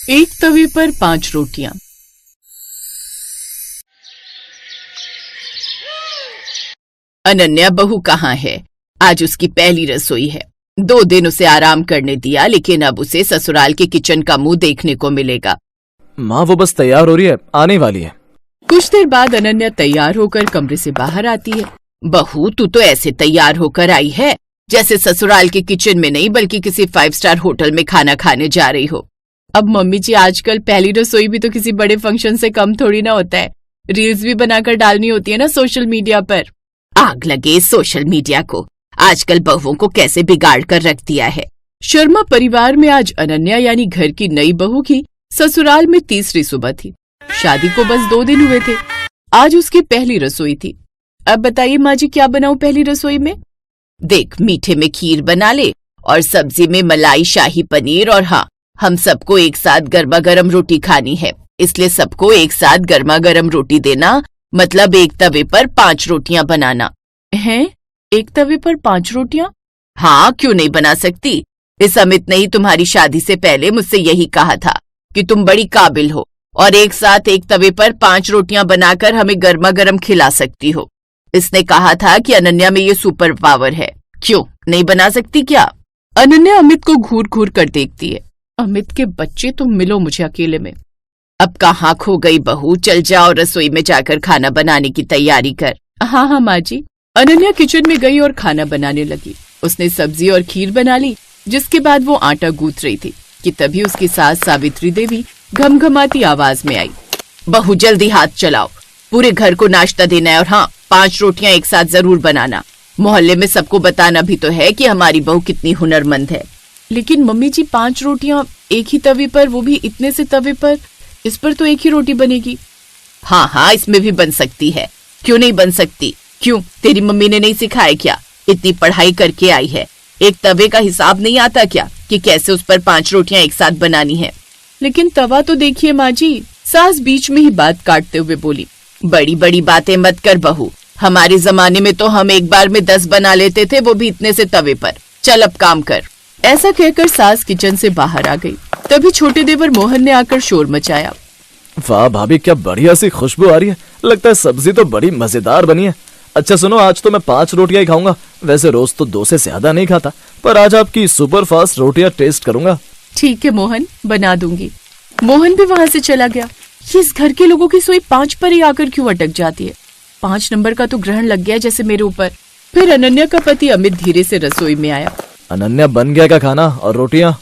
एक तवे पर 5 रोटियां। अनन्या बहू कहाँ है? आज उसकी पहली रसोई है। 2 दिन उसे आराम करने दिया, लेकिन अब उसे ससुराल के किचन का मुंह देखने को मिलेगा। माँ वो बस तैयार हो रही है, आने वाली है। कुछ देर बाद अनन्या तैयार होकर कमरे से बाहर आती है। बहू, तू तो ऐसे तैयार होकर आई है जैसे ससुराल के किचन में नहीं बल्कि किसी 5 स्टार होटल में खाना खाने जा रही हो। अब मम्मी जी, आजकल पहली रसोई भी तो किसी बड़े फंक्शन से कम थोड़ी ना होता है। रील्स भी बनाकर डालनी होती है ना सोशल मीडिया पर। आग लगे सोशल मीडिया को, आजकल बहुओं को कैसे बिगाड़ कर रख दिया है। शर्मा परिवार में आज अनन्या यानी घर की नई बहू की ससुराल में तीसरी सुबह थी। शादी को बस 2 दिन हुए थे। आज उसकी पहली रसोई थी। अब बताइए माँ जी, क्या बनाऊं पहली रसोई में? देख, मीठे में खीर बना ले और सब्जी में मलाई शाही पनीर, और हाँ, हम सबको एक साथ गर्मा गर्म रोटी खानी है, इसलिए सबको एक साथ गर्मा गर्म रोटी देना, मतलब एक तवे पर 5 रोटियां बनाना। हैं? एक तवे पर 5 रोटियां? हाँ, क्यों नहीं बना सकती? इस अमित ने ही तुम्हारी शादी से पहले मुझसे यही कहा था कि तुम बड़ी काबिल हो और एक साथ एक तवे पर 5 रोटियां बनाकर हमें गर्मा गर्म खिला सकती हो। इसने कहा था कि अनन्या में ये सुपर पावर है। क्यों नहीं बना सकती क्या? अनन्या अमित को घूर घूर कर देखती है। अमित के बच्चे, तुम मिलो मुझे अकेले में। अब कहाँ खो गई बहू? चल जाओ, रसोई में जाकर खाना बनाने की तैयारी कर। हाँ हाँ माँ जी। अनन्या किचन में गई और खाना बनाने लगी। उसने सब्जी और खीर बना ली, जिसके बाद वो आटा गूंथ रही थी कि तभी उसकी सास सावित्री देवी घमघमाती आवाज में आई। बहू, जल्दी हाथ चलाओ, पूरे घर को नाश्ता देना है, और हाँ, 5 रोटियां एक साथ जरूर बनाना। मोहल्ले में सबको बताना भी तो है कि हमारी बहू कितनी हुनरमंद है। लेकिन मम्मी जी, 5 रोटियां एक ही तवे पर, वो भी इतने से तवे पर, इस पर तो एक ही रोटी बनेगी। हाँ हाँ, इसमें भी बन सकती है, क्यों नहीं बन सकती? क्यों, तेरी मम्मी ने नहीं सिखाया क्या? इतनी पढ़ाई करके आई है, एक तवे का हिसाब नहीं आता क्या कि कैसे उस पर 5 रोटियां एक साथ बनानी है? लेकिन तवा तो देखिए माँ जी। सास बीच में ही बात काटते हुए बोली। बड़ी बड़ी बातें मत कर बहू, हमारे जमाने में तो हम एक बार में 10 बना लेते थे, वो भी इतने से तवे पर। चल अब काम कर। ऐसा कहकर सास किचन से बाहर आ गई। तभी छोटे देवर मोहन ने आकर शोर मचाया। वाह भाभी, क्या बढ़िया सी खुशबू आ रही है। लगता है सब्जी तो बड़ी मजेदार बनी है। अच्छा सुनो, आज तो मैं 5 रोटियां ही खाऊंगा। वैसे रोज तो 2 से ज्यादा नहीं खाता, पर आज आपकी सुपर फास्ट रोटियां टेस्ट करूंगा। ठीक है मोहन, बना दूंगी। मोहन भी वहाँ से चला गया। इस घर के लोगों की सोई 5 पर ही आकर क्यों अटक जाती है? 5 नंबर का तो ग्रहण लग गया जैसे मेरे ऊपर। फिर अनन्या का पति अमित धीरे से रसोई में आया। अनन्या, बन गया क्या खाना और रोटियां?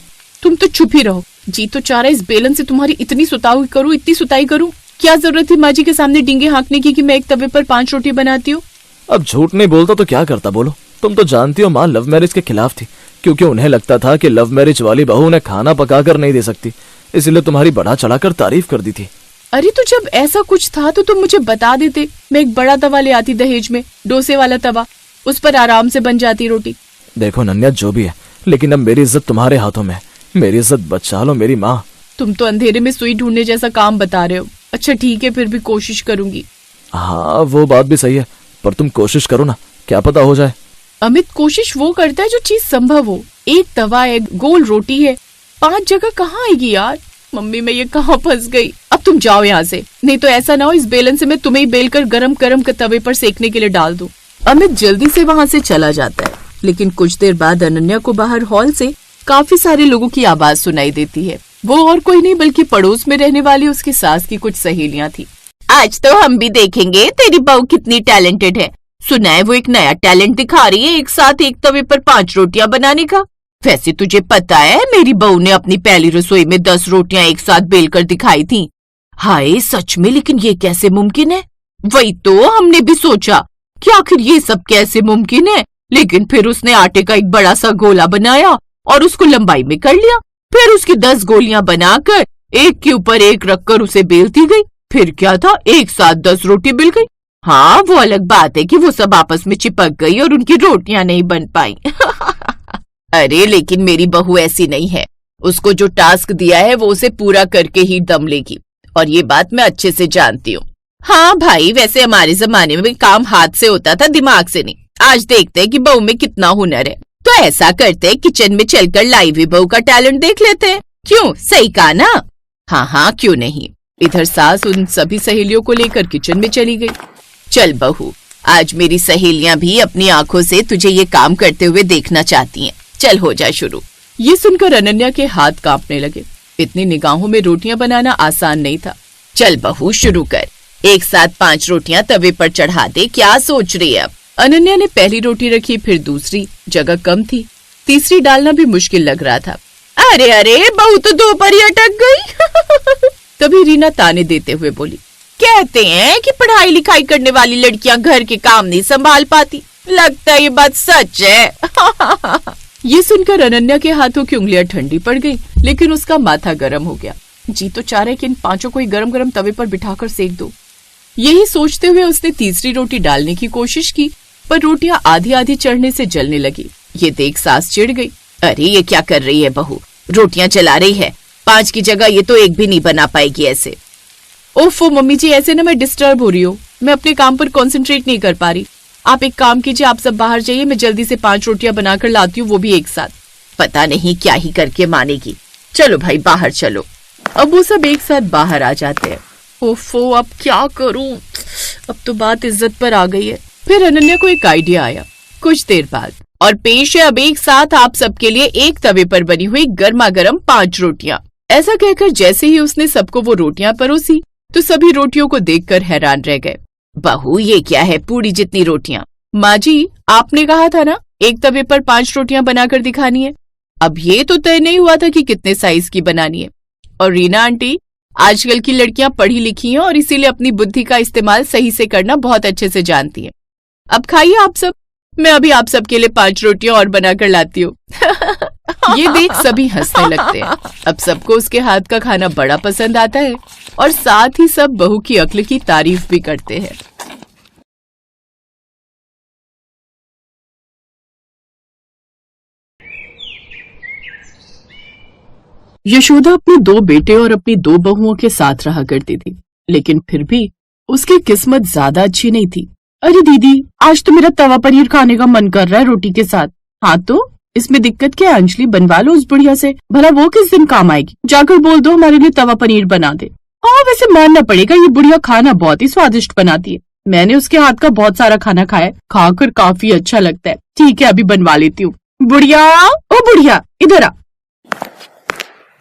तुम तो चुप ही रहो। जी तो चाह रहा इस बेलन से तुम्हारी इतनी सुताई करूँ, इतनी सुताई करूँ। क्या जरूरत थी माँ जी के सामने डींगे हाँकने की कि मैं एक तवे पर 5 रोटी बनाती हूँ? अब झूठ नहीं बोलता तो क्या करता, बोलो। तुम तो जानती हो माँ लव मैरिज के खिलाफ थी, क्योंकि उन्हें लगता था कि लव मैरिज वाली बहू उन्हें खाना पकाकर नहीं दे सकती, इसलिए तुम्हारी बढ़ा चढ़ाकर तारीफ कर दी थी। अरे तो जब ऐसा कुछ था तो तुम मुझे बता देते, मैं एक बड़ा तवा ले आती दहेज में, डोसे वाला तवा, उस पर आराम से बन जाती रोटी। देखो नन्या, जो भी है, लेकिन अब मेरी इज्जत तुम्हारे हाथों में है। मेरी इज्जत बचा लो मेरी माँ। तुम तो अंधेरे में सुई ढूंढने जैसा काम बता रहे हो। अच्छा ठीक है, फिर भी कोशिश करूंगी। हाँ वो बात भी सही है, पर तुम कोशिश करो ना, क्या पता हो जाए। अमित, कोशिश वो करता है जो चीज संभव हो। एक तवा है, गोल रोटी है, 5 जगह कहाँ आएगी यार? मम्मी, मैं ये कहाँ फंस गई? अब तुम जाओ यहाँ से, नहीं तो ऐसा ना हो इस बेलन से मैं तुम्हें ही बेल कर गरम गरम तवे पर सेकने के लिए डाल दूं। अमित जल्दी से वहाँ से चला जाता है, लेकिन कुछ देर बाद अनन्या को बाहर हॉल से काफी सारे लोगों की आवाज सुनाई देती है। वो और कोई नहीं बल्कि पड़ोस में रहने वाली उसकी सास की कुछ सहेलियां थी। आज तो हम भी देखेंगे तेरी बहू कितनी टैलेंटेड है। सुना है वो एक नया टैलेंट दिखा रही है, एक साथ एक तवे पर 5 रोटियां बनाने का। वैसे तुझे पता है मेरी बहू ने अपनी पहली रसोई में 10 रोटियां एक साथ बेलकर दिखाई थी। हाय सच में, लेकिन ये कैसे मुमकिन है? वही तो हमने भी सोचा कि आखिर ये सब कैसे मुमकिन है, लेकिन फिर उसने आटे का एक बड़ा सा गोला बनाया और उसको लंबाई में कर लिया। फिर उसकी 10 गोलियां बनाकर एक के ऊपर एक रखकर उसे बेलती गई। फिर क्या था, एक साथ 10 रोटी बेल गई। हाँ, वो अलग बात है कि वो सब आपस में चिपक गई और उनकी रोटियां नहीं बन पाई। अरे लेकिन मेरी बहू ऐसी नहीं है, उसको जो टास्क दिया है वो उसे पूरा करके ही दम लेगी, और ये बात मैं अच्छे से जानती हूँ। हाँ भाई, वैसे हमारे जमाने में काम हाथ से होता था, दिमाग से नहीं। आज देखते हैं कि बहू में कितना हुनर है। तो ऐसा करते हैं, किचन में चलकर लाइव बहू का टैलेंट देख लेते हैं। क्यों, सही कहा ना? हाँ हाँ क्यों नहीं। इधर सास उन सभी सहेलियों को लेकर किचन में चली गई। चल बहू, आज मेरी सहेलियां भी अपनी आंखों से तुझे ये काम करते हुए देखना चाहती हैं। चल हो जा शुरू। ये सुनकर अनन्या के हाथ कांपने लगे। इतनी निगाहों में रोटियां बनाना आसान नहीं था। चल बहू शुरू कर, एक साथ 5 रोटियां तवे पर चढ़ा दे। क्या सोच रही है अब? अनन्या ने पहली रोटी रखी, फिर दूसरी। जगह कम थी, तीसरी डालना भी मुश्किल लग रहा था। अरे अरे बहू तो 2 पर ही अटक गई। तभी रीना ताने देते हुए बोली, कहते हैं कि पढ़ाई लिखाई करने वाली लड़कियां घर के काम नहीं संभाल पाती। लगता है ये बात सच है। ये सुनकर अनन्या के हाथों की उंगलियां ठंडी पड़ गई, लेकिन उसका माथा गर्म हो गया। जी तो चाह रहे कि इन 5 को ही गरम गरम तवे पर बिठाकर सेक दो। यही सोचते हुए उसने तीसरी रोटी डालने की कोशिश की, पर रोटियां आधी आधी चढ़ने से जलने लगी। ये देख सास चिढ़ गई। अरे ये क्या कर रही है बहू, रोटियां जला रही है। 5 की जगह ये तो एक भी नहीं बना पाएगी ऐसे। ओफो मम्मी जी, ऐसे ना मैं डिस्टर्ब हो रही हूँ। मैं अपने काम पर कंसंट्रेट नहीं कर पा रही। आप एक काम कीजिए, आप सब बाहर जाइए, मैं जल्दी से 5 रोटियां बनाकर लाती हूँ, वो भी एक साथ। पता नहीं क्या ही करके मानेगी। चलो भाई बाहर चलो। अब वो सब एक साथ बाहर आ जाते हैं। ओफो अब क्या करूं, अब तो बात इज्जत पर आ गई है। फिर अनन्या को एक आइडिया आया कुछ देर बाद, और पेश है अब एक साथ आप सबके लिए एक तवे पर बनी हुई गर्मा गर्म 5 रोटियां। ऐसा कहकर जैसे ही उसने सबको वो रोटियां परोसी, तो सभी रोटियों को देखकर हैरान रह गए। बहू ये क्या है, पूरी जितनी रोटियां? माँ जी आपने कहा था ना एक तवे पर 5 रोटियां बनाकर दिखानी है। अब ये तो तय नहीं हुआ था कि कितने साइज की बनानी है। और रीना आंटी, आजकल की लड़कियां पढ़ी लिखी हैं और इसीलिए अपनी बुद्धि का इस्तेमाल सही से करना बहुत अच्छे से जानती हैं। अब खाइए आप सब, मैं अभी आप सबके लिए 5 रोटियां और बनाकर लाती हूँ। ये देख सभी हंसने लगते हैं। अब सबको उसके हाथ का खाना बड़ा पसंद आता है और साथ ही सब बहू की अक्ल की तारीफ भी करते हैं। यशोदा अपने 2 बेटे और अपनी 2 बहुओं के साथ रहा करती थी, लेकिन फिर भी उसकी किस्मत ज्यादा अच्छी नहीं थी। अरे दीदी, आज तो मेरा तवा पनीर खाने का मन कर रहा है रोटी के साथ। हाँ तो इसमें दिक्कत क्या है अंजलि, बनवा लो उस बुढ़िया से, भला वो किस दिन काम आएगी। जाकर बोल दो हमारे लिए तवा पनीर बना दे। हाँ वैसे मानना पड़ेगा, ये बुढ़िया खाना बहुत ही स्वादिष्ट बनाती है। मैंने उसके हाथ का बहुत सारा खाना खाया, खाकर काफी अच्छा लगता है। ठीक है अभी बनवा लेती हूँ। बुढ़िया, ओ बुढ़िया इधर आ।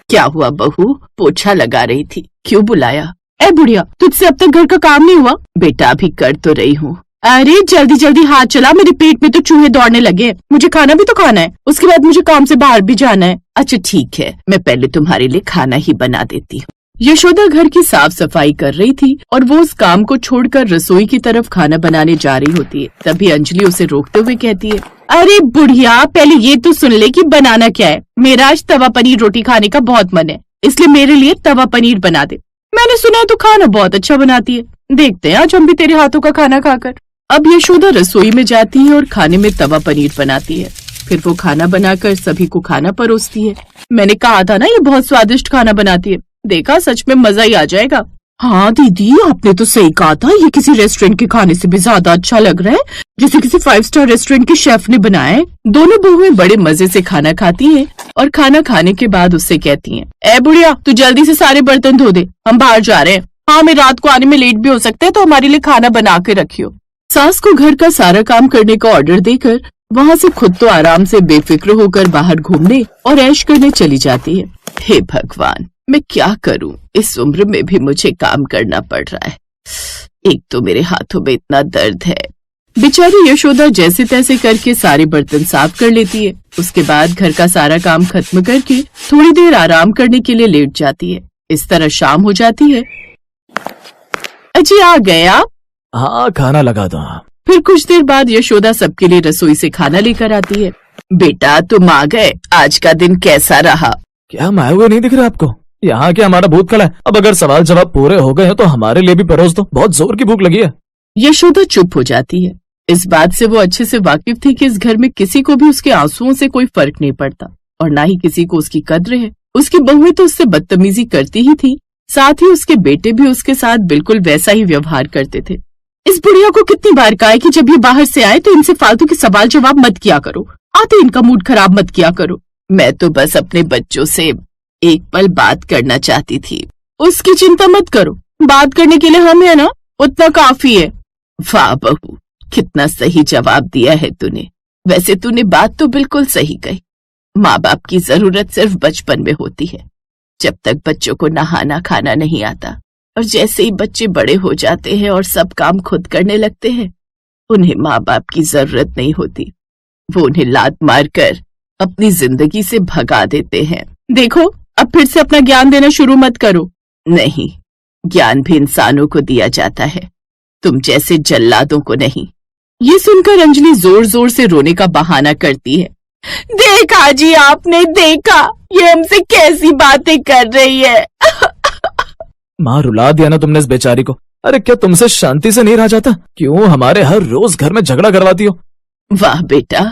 क्या हुआ बहू, पोछा लगा रही थी, क्यों बुलाया? ए बुढ़िया, तुझसे अब तक घर का काम नहीं हुआ? बेटा अभी कर तो रही हूँ। अरे जल्दी जल्दी हाथ चला, मेरे पेट में तो चूहे दौड़ने लगे। मुझे खाना भी तो खाना है, उसके बाद मुझे काम से बाहर भी जाना है। अच्छा ठीक है, मैं पहले तुम्हारे लिए खाना ही बना देती हूँ। यशोदा घर की साफ सफाई कर रही थी और वो उस काम को छोड़कर रसोई की तरफ खाना बनाने जा रही होती है। तभी अंजलि उसे रोकते हुए कहती है, अरे बुढ़िया पहले ये तो सुन ले कि बनाना क्या है। मेरा आज तवा पनीर रोटी खाने का बहुत मन है, इसलिए मेरे लिए तवा पनीर बना दे। मैंने सुना है तू खाना बहुत अच्छा बनाती है, देखते हैं आज हम भी तेरे हाथों का खाना खाकर। अब यशोदा रसोई में जाती है और खाने में तवा पनीर बनाती है। फिर वो खाना बनाकर सभी को खाना परोसती है। मैंने कहा था ना ये बहुत स्वादिष्ट खाना बनाती है, देखा सच में मजा ही आ जाएगा। हाँ दीदी आपने तो सही कहा था, ये किसी रेस्टोरेंट के खाने से भी ज्यादा अच्छा लग रहा है, जिसे किसी 5 स्टार रेस्टोरेंट के शेफ ने बनाया है। दोनों बहुएं बड़े मजे से खाना खाती हैं और खाना खाने के बाद उससे कहती हैं, ए बुढ़िया तू जल्दी से सारे बर्तन धो दे, हम बाहर जा रहे हैं। हाँ मैं रात को आने में लेट भी हो सकता है, तो हमारे लिए खाना बना के रखियो। सास को घर का सारा काम करने का ऑर्डर देकर वहाँ से खुद तो आराम से बेफिक्र होकर बाहर घूमने और ऐश करने चली जाती है। हे भगवान, मैं क्या करूं, इस उम्र में भी मुझे काम करना पड़ रहा है। एक तो मेरे हाथों में इतना दर्द है। बेचारी यशोदा जैसे तैसे करके सारे बर्तन साफ कर लेती है। उसके बाद घर का सारा काम खत्म करके थोड़ी देर आराम करने के लिए लेट जाती है। इस तरह शाम हो जाती है। अजी आ गए आप? हाँ खाना लगा दो। फिर कुछ देर बाद यशोदा सबके लिए रसोई से खाना लेकर आती है। बेटा तुम आ गए, आज का दिन कैसा रहा? क्या मैं हुए नहीं दिख रहा आपको? यहाँ क्या हमारा भूत खड़ा है? अब अगर सवाल जवाब पूरे हो गए हैं तो हमारे लिए भी परोस दो, बहुत जोर की भूख लगी है। यशोदा चुप हो जाती है। इस बात से वो अच्छे से वाकिफ थी कि इस घर में किसी को भी उसके आंसुओं से कोई फर्क नहीं पड़ता और ना ही किसी को उसकी कद्र है। उसकी बहुएं तो उससे बदतमीजी करती ही थी, साथ ही उसके बेटे भी उसके साथ बिल्कुल वैसा ही व्यवहार करते थे। इस बुढ़िया को कितनी बार कहा है कि जब ये बाहर से आए तो इनसे फालतू के सवाल जवाब मत किया करो, आते इनका मूड खराब मत किया करो। मैं तो बस अपने बच्चों से एक पल बात करना चाहती थी। उसकी चिंता मत करो, बात करने के लिए हम है ना, उतना काफी है। वाह बहू, कितना सही जवाब दिया है तूने। वैसे तूने बात तो बिल्कुल सही कही। माँ बाप की जरूरत सिर्फ बचपन में होती है, जब तक बच्चों को नहाना खाना नहीं आता, और जैसे ही बच्चे बड़े हो जाते हैं और सब काम खुद करने लगते हैं, उन्हें माँ बाप की जरूरत नहीं होती। वो उन्हें लात मारकर अपनी जिंदगी से भगा देते हैं। देखो, अब फिर से अपना ज्ञान देना शुरू मत करो। नहीं, ज्ञान भी इंसानों को दिया जाता है, तुम जैसे जल्लादों को नहीं। ये सुनकर अंजलि जोर जोर से रोने का बहाना करती है। देखा जी, आपने देखा, ये हमसे कैसी बातें कर रही है। माँ, रुला दिया ना तुमने इस बेचारी को। अरे क्या तुमसे शांति से नहीं रहा जाता? क्यों हमारे हर रोज घर में झगड़ा करवाती हो? वाह बेटा,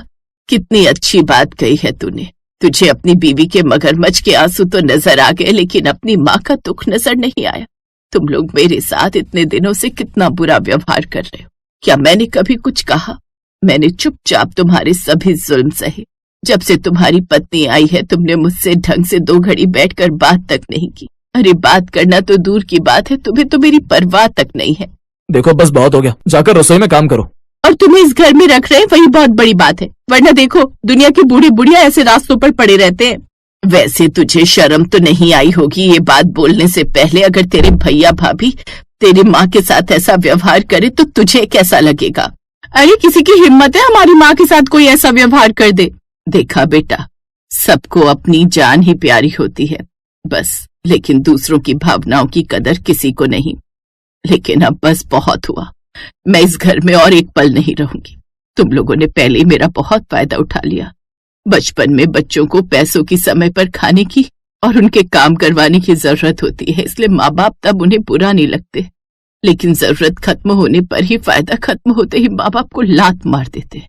कितनी अच्छी बात कही है तूने। तुझे अपनी बीवी के मगरमच्छ के आंसू तो नजर आ गए, लेकिन अपनी माँ का दुख नजर नहीं आया। तुम लोग मेरे साथ इतने दिनों से कितना बुरा व्यवहार कर रहे हो। क्या मैंने कभी कुछ कहा? मैंने चुपचाप तुम्हारे सभी जुल्म सहे। जब से तुम्हारी पत्नी आई है, तुमने मुझसे ढंग से 2 घड़ी बैठकर बात तक नहीं की। अरे बात करना तो दूर की बात है, तुम्हें तो मेरी परवाह तक नहीं है। देखो, बस बहुत हो गया, जाकर रसोई में काम करो। और तुम्हें इस घर में रख रहे हैं, वही बहुत बड़ी बात है। वरना देखो, दुनिया के बूढ़े बुढ़िया ऐसे रास्तों पर पड़े रहते हैं। वैसे तुझे शर्म तो नहीं आई होगी ये बात बोलने से पहले? अगर तेरे भैया भाभी तेरी माँ के साथ ऐसा व्यवहार करे तो तुझे कैसा लगेगा? अरे किसी की हिम्मत है हमारी माँ के साथ कोई ऐसा व्यवहार कर दे? देखा बेटा, सबको अपनी जान ही प्यारी होती है बस, लेकिन दूसरों की भावनाओं की कदर किसी को नहीं। लेकिन अब बस बहुत हुआ, मैं इस घर में और एक पल नहीं रहूंगी। तुम लोगों ने पहले ही मेरा बहुत फायदा उठा लिया। बचपन में बच्चों को पैसों की समय पर खाने की और उनके काम करवाने की जरूरत होती है, इसलिए माँ बाप तब उन्हें बुरा नहीं लगते। लेकिन जरूरत खत्म होने पर ही, फायदा खत्म होते ही माँ बाप को लात मार देते।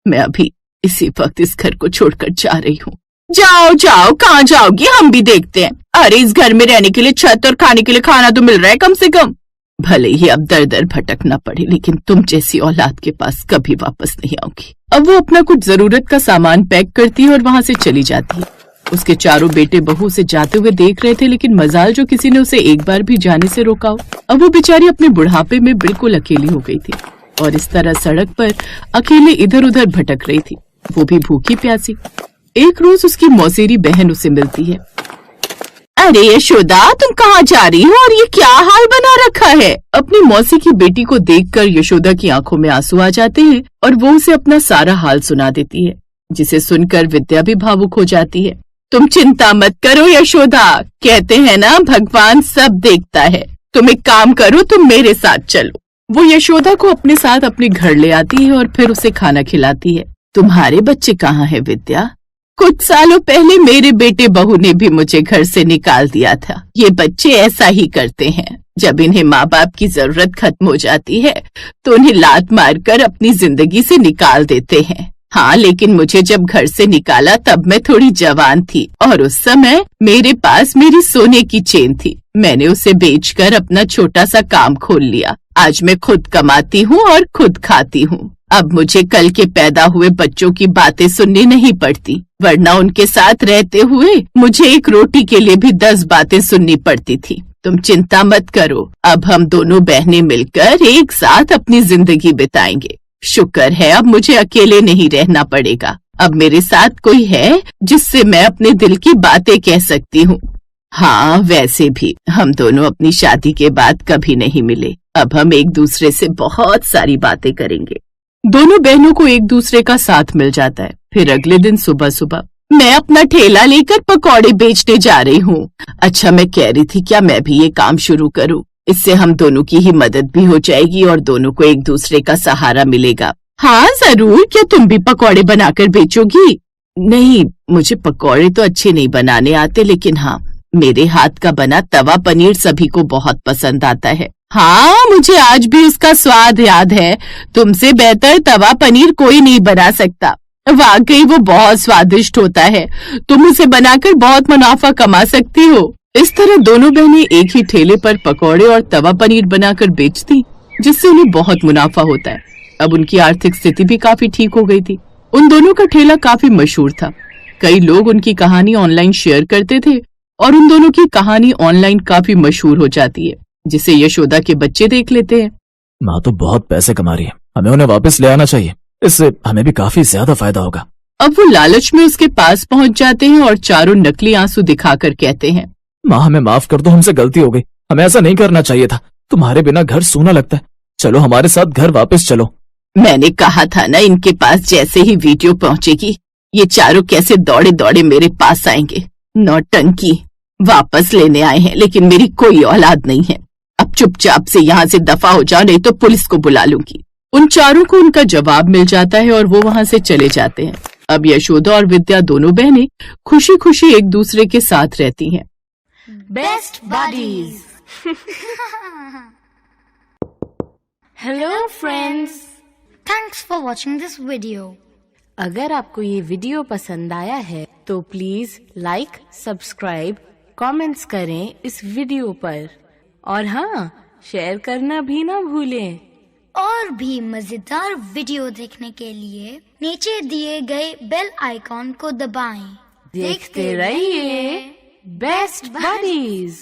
मैं अभी इसी वक्त इस घर को छोड़कर जा रही हूँ। जाओ जाओ, कहाँ जाओगी? हम भी देखते हैं। अरे इस घर में रहने के लिए छत और खाने के लिए खाना तो मिल रहा है कम से कम। भले ही अब दर दर भटकना पड़े, लेकिन तुम जैसी औलाद के पास कभी वापस नहीं आऊंगी। अब वो अपना कुछ जरूरत का सामान पैक करती है और वहां से चली जाती है। उसके चारों बेटे बहू उसे जाते हुए देख रहे थे, लेकिन मजाल जो किसी ने उसे एक बार भी जाने से रोका हो। अब वो बेचारी अपने बुढ़ापे में बिल्कुल अकेली हो गई थी और इस तरह सड़क पर अकेले इधर उधर भटक रही थी, वो भी भूखी प्यासी। एक रोज उसकी मौसेरी बहन उसे मिलती है। अरे यशोदा, तुम कहाँ जा रही हो और ये क्या हाल बना रखा है? अपनी मौसी की बेटी को देखकर यशोदा की आंखों में आंसू आ जाते हैं और वो उसे अपना सारा हाल सुना देती है, जिसे सुनकर विद्या भी भावुक हो जाती है। तुम चिंता मत करो यशोदा, कहते हैं ना भगवान सब देखता है। तुम एक काम करो, तुम मेरे साथ चलो। वो यशोदा को अपने साथ अपने घर ले आती है और फिर उसे खाना खिलाती है। तुम्हारे बच्चे कहाँ है विद्या? कुछ सालों पहले मेरे बेटे बहू ने भी मुझे घर से निकाल दिया था। ये बच्चे ऐसा ही करते हैं, जब इन्हें माँ बाप की जरूरत खत्म हो जाती है तो उन्हें लात मारकर अपनी जिंदगी से निकाल देते हैं। हाँ, लेकिन मुझे जब घर से निकाला तब मैं थोड़ी जवान थी और उस समय मेरे पास मेरी सोने की चेन थी। मैंने उसे बेचकर अपना छोटा सा काम खोल लिया। आज मैं खुद कमाती हूँ और खुद खाती हूँ। अब मुझे कल के पैदा हुए बच्चों की बातें सुननी नहीं पड़ती, वरना उनके साथ रहते हुए मुझे एक रोटी के लिए भी 10 बातें सुननी पड़ती थी। तुम चिंता मत करो, अब हम दोनों बहनें मिलकर एक साथ अपनी जिंदगी बिताएंगे। शुक्र है अब मुझे अकेले नहीं रहना पड़ेगा। अब मेरे साथ कोई है जिससे मैं अपने दिल की बातें कह सकती हूँ। हाँ, वैसे भी हम दोनों अपनी शादी के बाद कभी नहीं मिले। अब हम एक दूसरे से बहुत सारी बातें करेंगे। दोनों बहनों को एक दूसरे का साथ मिल जाता है। फिर अगले दिन सुबह सुबह मैं अपना ठेला लेकर पकौड़े बेचने जा रही हूँ। अच्छा, मैं कह रही थी क्या मैं भी ये काम शुरू करूँ? इससे हम दोनों की ही मदद भी हो जाएगी और दोनों को एक दूसरे का सहारा मिलेगा। हाँ जरूर, क्या तुम भी पकौड़े बनाकर बेचोगी? नहीं, मुझे पकौड़े तो अच्छे नहीं बनाने आते, लेकिन हाँ, मेरे हाथ का बना तवा पनीर सभी को बहुत पसंद आता है। हाँ, मुझे आज भी उसका स्वाद याद है। तुमसे बेहतर तवा पनीर कोई नहीं बना सकता। वाकई वो बहुत स्वादिष्ट होता है। तुम उसे बनाकर बहुत मुनाफा कमा सकती हो। इस तरह दोनों बहनें एक ही ठेले पर पकौड़े और तवा पनीर बनाकर बेचती, जिससे उन्हें बहुत मुनाफा होता है। अब उनकी आर्थिक स्थिति भी काफी ठीक हो गई थी। उन दोनों का ठेला काफी मशहूर था। कई लोग उनकी कहानी ऑनलाइन शेयर करते थे और उन दोनों की कहानी ऑनलाइन काफी मशहूर हो जाती है, जिसे यशोदा के बच्चे देख लेते हैं। माँ तो बहुत पैसे कमा रही है, हमें उन्हें वापस ले आना चाहिए, इससे हमें भी काफी ज्यादा फायदा होगा। अब वो लालच में उसके पास पहुंच जाते हैं और चारों नकली आंसू दिखाकर कहते हैं, माँ हमें माफ कर दो, हमसे गलती हो गई, हमें ऐसा नहीं करना चाहिए था। तुम्हारे बिना घर सूना लगता है, चलो हमारे साथ घर वापस चलो। मैंने कहा था ना, इनके पास जैसे ही वीडियो पहुंचेगी ये चारों कैसे दौड़े दौड़े मेरे पास आएंगे। नौटंकी, वापस लेने आए हैं लेकिन मेरी कोई औलाद नहीं है। अब चुपचाप से यहाँ से दफा हो जाओ, नहीं तो पुलिस को बुला लूंगी। उन चारों को उनका जवाब मिल जाता है और वो वहाँ से चले जाते हैं। अब यशोदा और विद्या दोनों बहनें खुशी खुशी एक दूसरे के साथ रहती हैं। Best buddies. Hello friends, Thanks for watching this video. अगर आपको ये वीडियो पसंद आया है तो प्लीज लाइक, सब्सक्राइब, कमेंट्स करें इस वीडियो पर और हाँ, शेयर करना भी ना भूलें। और भी मजेदार वीडियो देखने के लिए नीचे दिए गए बेल आइकॉन को दबाएं। देखते रहिए बेस्ट बडीज।